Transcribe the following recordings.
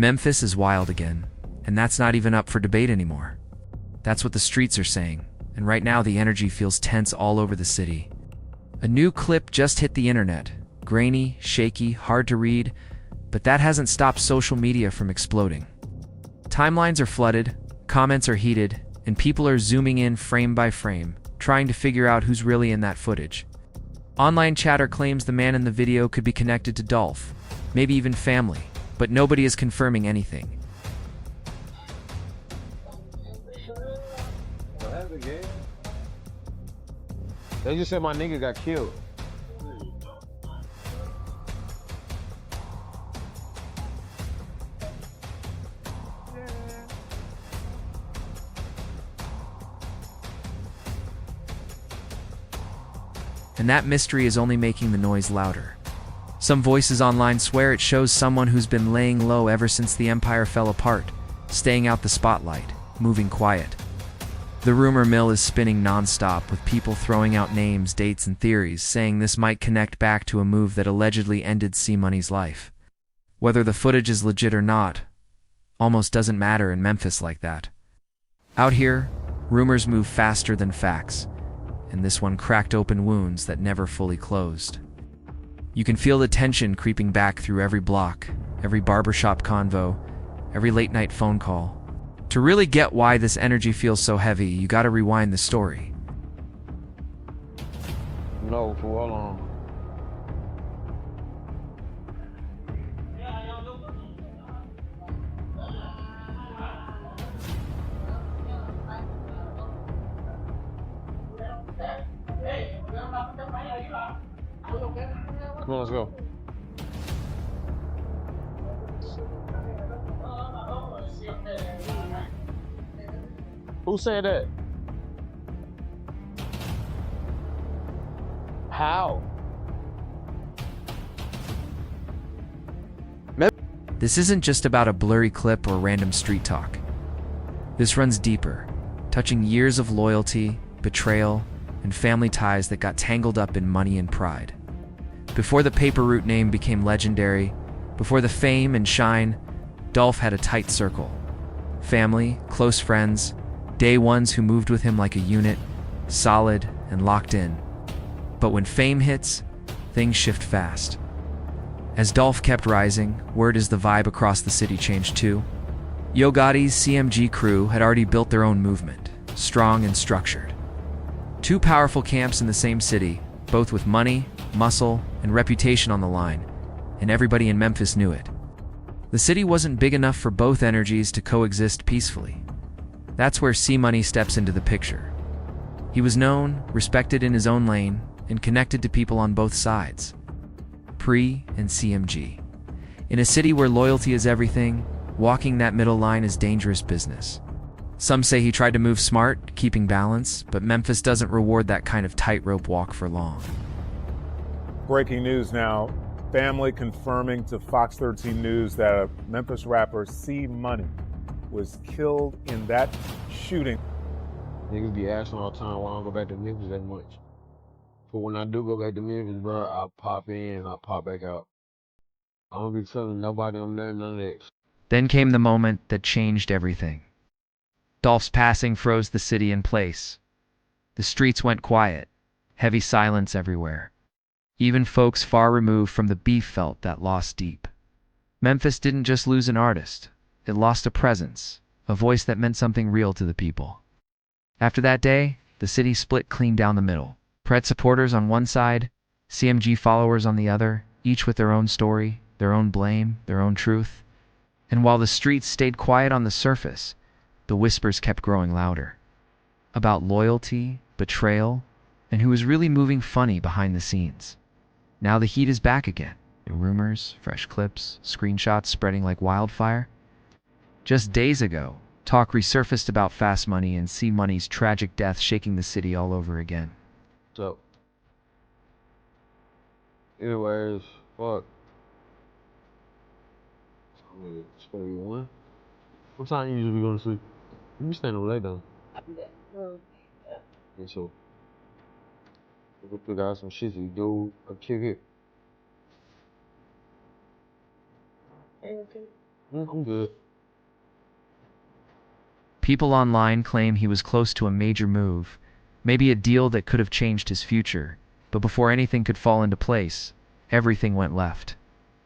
Memphis is wild again, and that's not even up for debate anymore. That's what the streets are saying, and right now the energy feels tense all over the city. A new clip just hit the internet. Grainy, shaky, hard to read, but that hasn't stopped social media from exploding. Timelines are flooded, comments are heated, and people are zooming in frame by frame, trying to figure out who's really in that footage. Online chatter claims the man in the video could be connected to Dolph, maybe even family, but nobody is confirming anything. They just said my nigga got killed. And that mystery is only making the noise louder. Some voices online swear it shows someone who's been laying low ever since the empire fell apart, staying out the spotlight, moving quiet. The rumor mill is spinning non-stop, with people throwing out names, dates, and theories, saying this might connect back to a move that allegedly ended C-Money's life. Whether the footage is legit or not, almost doesn't matter in Memphis like that. Out here, rumors move faster than facts, and this one cracked open wounds that never fully closed. You can feel the tension creeping back through every block, every barbershop convo, every late-night phone call. To really get why this energy feels so heavy, you gotta rewind the story. No, for how long? Come on, let's go. Who said that? How? This isn't just about a blurry clip or random street talk. This runs deeper, touching years of loyalty, betrayal, and family ties that got tangled up in money and pride. Before the paper route name became legendary, before the fame and shine, Dolph had a tight circle. Family, close friends, day ones who moved with him like a unit, solid and locked in. But when fame hits, things shift fast. As Dolph kept rising, word is the vibe across the city changed too. Yo Gotti's CMG crew had already built their own movement, strong and structured. Two powerful camps in the same city, both with money, muscle, and reputation on the line, and everybody in Memphis knew it. The city wasn't big enough for both energies to coexist peacefully. That's where C-Money steps into the picture. He was known, respected in his own lane, and connected to people on both sides. Pre and CMG. In a city where loyalty is everything, walking that middle line is dangerous business. Some say he tried to move smart, keeping balance, but Memphis doesn't reward that kind of tightrope walk for long. Breaking news now. Family confirming to Fox 13 News that a Memphis rapper C-Money was killed in that shooting. Niggas be asking all the time why I don't go back to Memphis that much. But when I do go back to Memphis, bro, I'll pop in and I'll pop back out. I don't be telling nobody I'm there, none of that. Then came the moment that changed everything. Dolph's passing froze the city in place. The streets went quiet, heavy silence everywhere. Even folks far removed from the beef felt that loss deep. Memphis didn't just lose an artist, it lost a presence, a voice that meant something real to the people. After that day, the city split clean down the middle. Pred supporters on one side, CMG followers on the other, each with their own story, their own blame, their own truth. And while the streets stayed quiet on the surface, the whispers kept growing louder. About loyalty, betrayal, and who was really moving funny behind the scenes. Now the heat is back again. New rumors, fresh clips, screenshots spreading like wildfire. Just days ago, talk resurfaced about Fast Money and C-Money's tragic death, shaking the city all over again. So, anyways, fuck. It's gonna be one. What time you usually go to sleep? You be staying up late though. And so, we figure out some shit to do or kick it. Okay. I'm good. People online claim he was close to a major move, maybe a deal that could have changed his future, but before anything could fall into place, everything went left.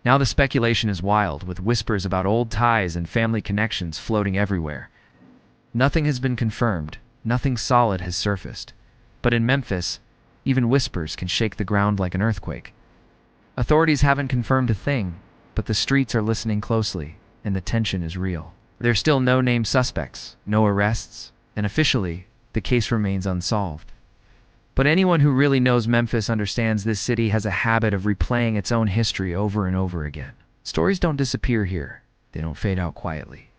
Now the speculation is wild, with whispers about old ties and family connections floating everywhere. Nothing has been confirmed, nothing solid has surfaced. But in Memphis, even whispers can shake the ground like an earthquake. Authorities haven't confirmed a thing, but the streets are listening closely, and the tension is real. There are still no named suspects, no arrests, and officially, the case remains unsolved. But anyone who really knows Memphis understands this city has a habit of replaying its own history over and over again. Stories don't disappear here. They don't fade out quietly.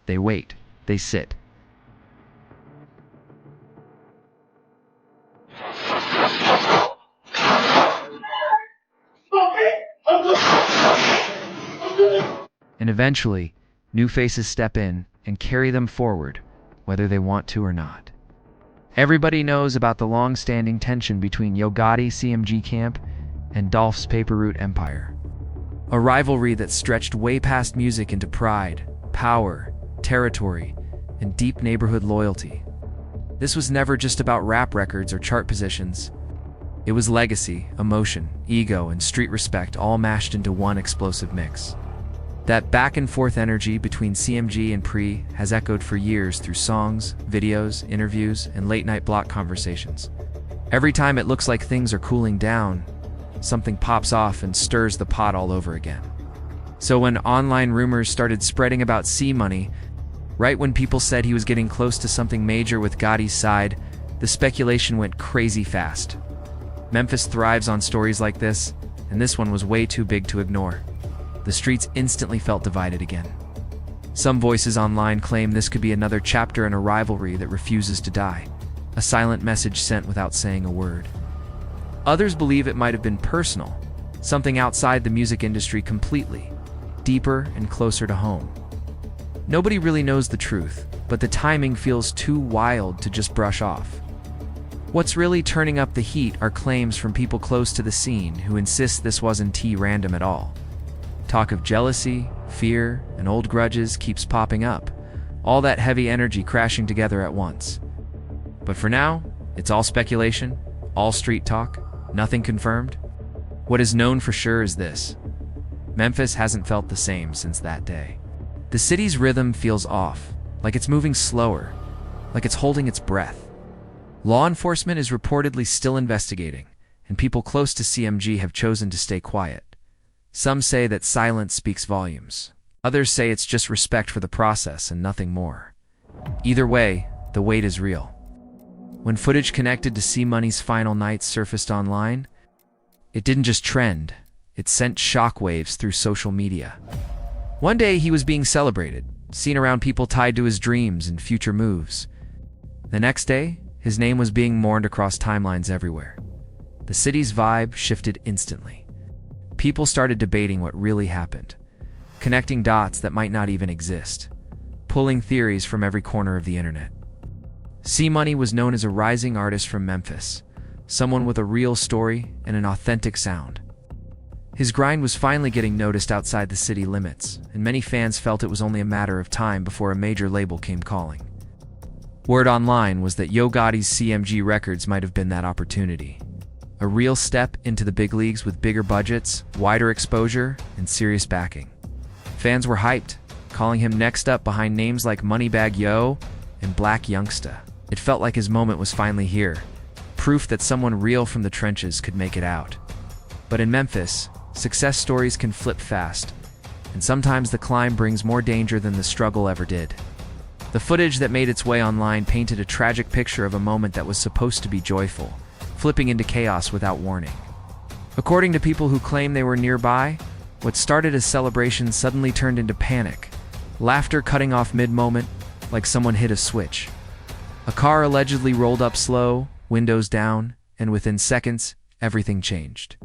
They wait. They sit. And eventually, new faces step in and carry them forward, whether they want to or not. Everybody knows about the long-standing tension between Yo Gotti's CMG camp and Dolph's Paper Route empire. A rivalry that stretched way past music into pride, power, territory, and deep neighborhood loyalty. This was never just about rap records or chart positions. It was legacy, emotion, ego, and street respect all mashed into one explosive mix. That back-and-forth energy between CMG and Pre has echoed for years through songs, videos, interviews, and late-night block conversations. Every time it looks like things are cooling down, something pops off and stirs the pot all over again. So when online rumors started spreading about C-Money, right when people said he was getting close to something major with Gotti's side, the speculation went crazy fast. Memphis thrives on stories like this, and this one was way too big to ignore. The streets instantly felt divided again. Some voices online claim this could be another chapter in a rivalry that refuses to die, a silent message sent without saying a word. Others believe it might have been personal, something outside the music industry completely, deeper and closer to home. Nobody really knows the truth, but the timing feels too wild to just brush off. What's really turning up the heat are claims from people close to the scene who insist this wasn't random at all. Talk of jealousy, fear, and old grudges keeps popping up, all that heavy energy crashing together at once. But for now, it's all speculation, all street talk, nothing confirmed. What is known for sure is this: Memphis hasn't felt the same since that day. The city's rhythm feels off, like it's moving slower, like it's holding its breath. Law enforcement is reportedly still investigating, and people close to CMG have chosen to stay quiet. Some say that silence speaks volumes. Others say it's just respect for the process and nothing more. Either way, the wait is real. When footage connected to C-Money's final night surfaced online, it didn't just trend, it sent shockwaves through social media. One day he was being celebrated, seen around people tied to his dreams and future moves. The next day, his name was being mourned across timelines everywhere. The city's vibe shifted instantly. People started debating what really happened, connecting dots that might not even exist, pulling theories from every corner of the internet. C-Money was known as a rising artist from Memphis, someone with a real story and an authentic sound. His grind was finally getting noticed outside the city limits, and many fans felt it was only a matter of time before a major label came calling. Word online was that Yo Gotti's CMG Records might have been that opportunity. A real step into the big leagues with bigger budgets, wider exposure, and serious backing. Fans were hyped, calling him next up behind names like Moneybagg Yo and Black Youngsta. It felt like his moment was finally here, proof that someone real from the trenches could make it out. But in Memphis, success stories can flip fast, and sometimes the climb brings more danger than the struggle ever did. The footage that made its way online painted a tragic picture of a moment that was supposed to be joyful, flipping into chaos without warning. According to people who claim they were nearby, what started as celebration suddenly turned into panic, laughter cutting off mid-moment like someone hit a switch. A car allegedly rolled up slow, windows down, and within seconds, everything changed.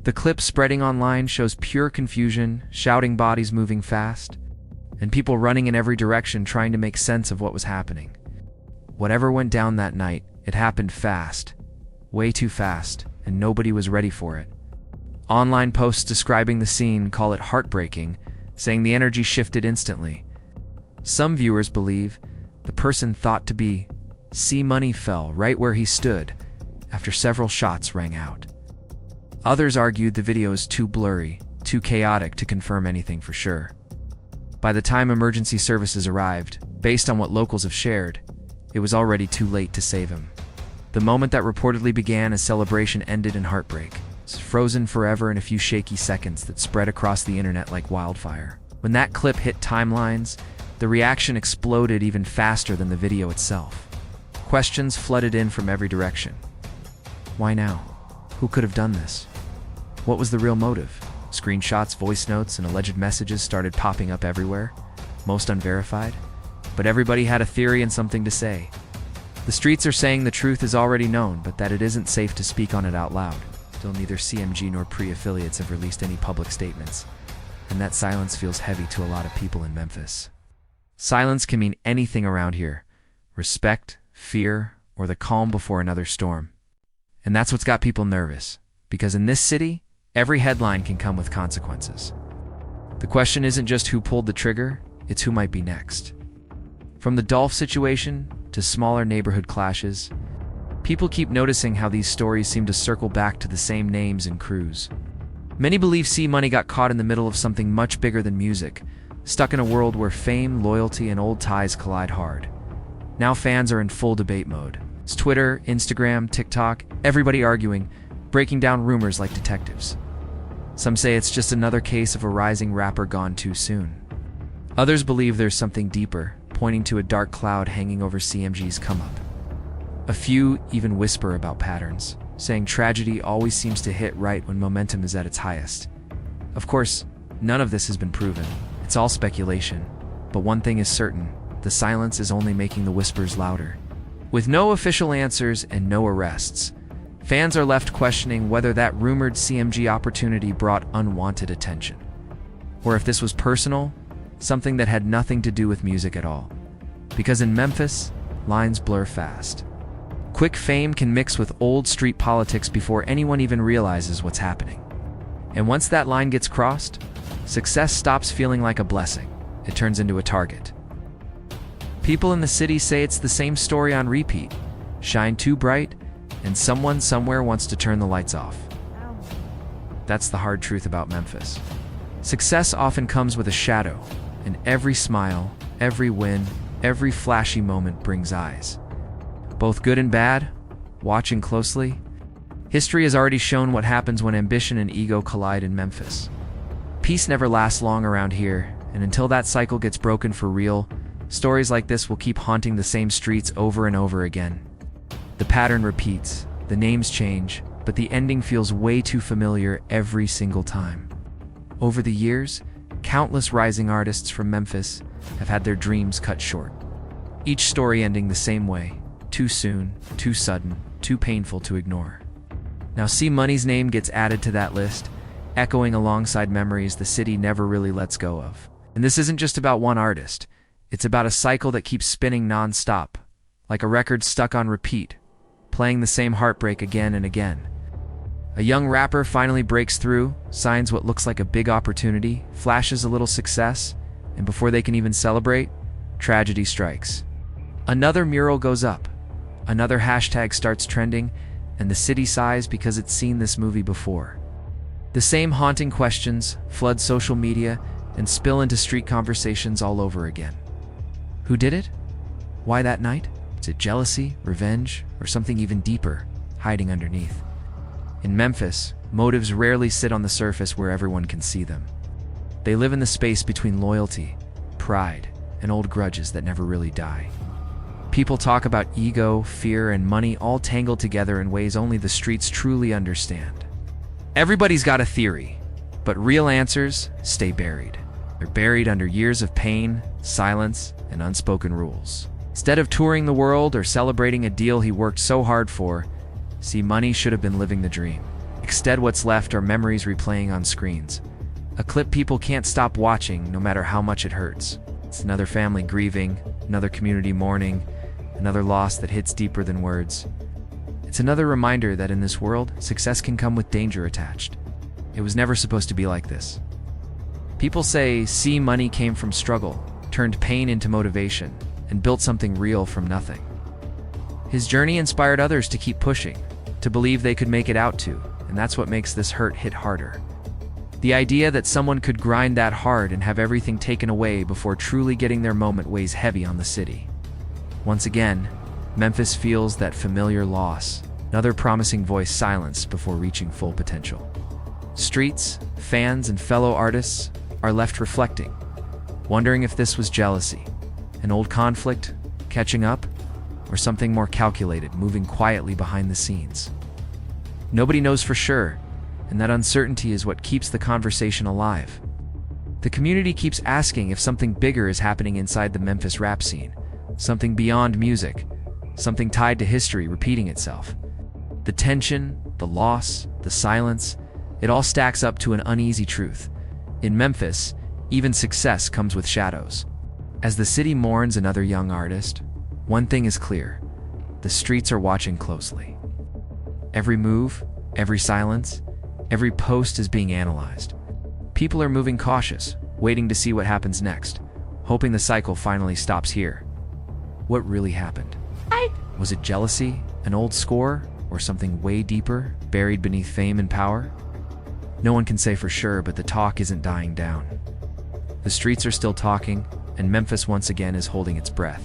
The clip spreading online shows pure confusion, shouting bodies moving fast, and people running in every direction trying to make sense of what was happening. Whatever went down that night, it happened fast. Way too fast, and nobody was ready for it. Online posts describing the scene call it heartbreaking, saying the energy shifted instantly. Some viewers believe the person thought to be C Money fell right where he stood after several shots rang out. Others argued the video is too blurry, too chaotic to confirm anything for sure. By the time emergency services arrived, based on what locals have shared, it was already too late to save him. The moment that reportedly began as celebration ended in heartbreak. It's frozen forever in a few shaky seconds that spread across the internet like wildfire. When that clip hit timelines, the reaction exploded even faster than the video itself. Questions flooded in from every direction. Why now? Who could have done this? What was the real motive? Screenshots, voice notes, and alleged messages started popping up everywhere, most unverified. But everybody had a theory and something to say. The streets are saying the truth is already known, but that it isn't safe to speak on it out loud. Still, neither CMG nor pre-affiliates have released any public statements, and that silence feels heavy to a lot of people in Memphis. Silence can mean anything around here: respect, fear, or the calm before another storm. And that's what's got people nervous, because in this city, every headline can come with consequences. The question isn't just who pulled the trigger, it's who might be next. From the Dolph situation to smaller neighborhood clashes, people keep noticing how these stories seem to circle back to the same names and crews. Many believe C Money got caught in the middle of something much bigger than music, stuck in a world where fame, loyalty, and old ties collide hard. Now fans are in full debate mode. It's Twitter, Instagram, TikTok, everybody arguing, breaking down rumors like detectives. Some say it's just another case of a rising rapper gone too soon. Others believe there's something deeper, pointing to a dark cloud hanging over CMG's come-up. A few even whisper about patterns, saying tragedy always seems to hit right when momentum is at its highest. Of course, none of this has been proven. It's all speculation. But one thing is certain: the silence is only making the whispers louder. With no official answers and no arrests, fans are left questioning whether that rumored CMG opportunity brought unwanted attention. Or if this was personal, something that had nothing to do with music at all. Because in Memphis, lines blur fast. Quick fame can mix with old street politics before anyone even realizes what's happening. And once that line gets crossed, success stops feeling like a blessing. It turns into a target. People in the city say it's the same story on repeat. Shine too bright, and someone somewhere wants to turn the lights off. That's the hard truth about Memphis. Success often comes with a shadow, and every smile, every win, every flashy moment brings eyes. Both good and bad, watching closely. History has already shown what happens when ambition and ego collide in Memphis. Peace never lasts long around here, and until that cycle gets broken for real, stories like this will keep haunting the same streets over and over again. The pattern repeats, the names change, but the ending feels way too familiar every single time. Over the years, countless rising artists from Memphis have had their dreams cut short. Each story ending the same way: too soon, too sudden, too painful to ignore. Now C Money's name gets added to that list, echoing alongside memories the city never really lets go of. And this isn't just about one artist. It's about a cycle that keeps spinning non-stop, like a record stuck on repeat, playing the same heartbreak again and again. A young rapper finally breaks through, signs what looks like a big opportunity, flashes a little success, and before they can even celebrate, tragedy strikes. Another mural goes up, another hashtag starts trending, and the city sighs because it's seen this movie before. The same haunting questions flood social media and spill into street conversations all over again. Who did it? Why that night? Is it jealousy, revenge, or something even deeper, hiding underneath? In Memphis, motives rarely sit on the surface where everyone can see them. They live in the space between loyalty, pride, and old grudges that never really die. People talk about ego, fear, and money all tangled together in ways only the streets truly understand. Everybody's got a theory, but real answers stay buried. They're buried under years of pain, silence, and unspoken rules. Instead of touring the world or celebrating a deal he worked so hard for, C Money should have been living the dream. Instead, what's left are memories replaying on screens. A clip people can't stop watching no matter how much it hurts. It's another family grieving, another community mourning, another loss that hits deeper than words. It's another reminder that in this world, success can come with danger attached. It was never supposed to be like this. People say C Money came from struggle, turned pain into motivation, and built something real from nothing. His journey inspired others to keep pushing, to believe they could make it out too, and that's what makes this hurt hit harder. The idea that someone could grind that hard and have everything taken away before truly getting their moment weighs heavy on the city. Once again, Memphis feels that familiar loss, another promising voice silenced before reaching full potential. Streets, fans, and fellow artists are left reflecting, wondering if this was jealousy, an old conflict, catching up, or something more calculated, moving quietly behind the scenes. Nobody knows for sure, and that uncertainty is what keeps the conversation alive. The community keeps asking if something bigger is happening inside the Memphis rap scene, something beyond music, something tied to history repeating itself. The tension, the loss, the silence, it all stacks up to an uneasy truth. In Memphis, even success comes with shadows. As the city mourns another young artist, one thing is clear: the streets are watching closely. Every move, every silence, every post is being analyzed. People are moving cautious, waiting to see what happens next, hoping the cycle finally stops here. What really happened? Was it jealousy, an old score, or something way deeper, buried beneath fame and power? No one can say for sure, but the talk isn't dying down. The streets are still talking, and Memphis once again is holding its breath.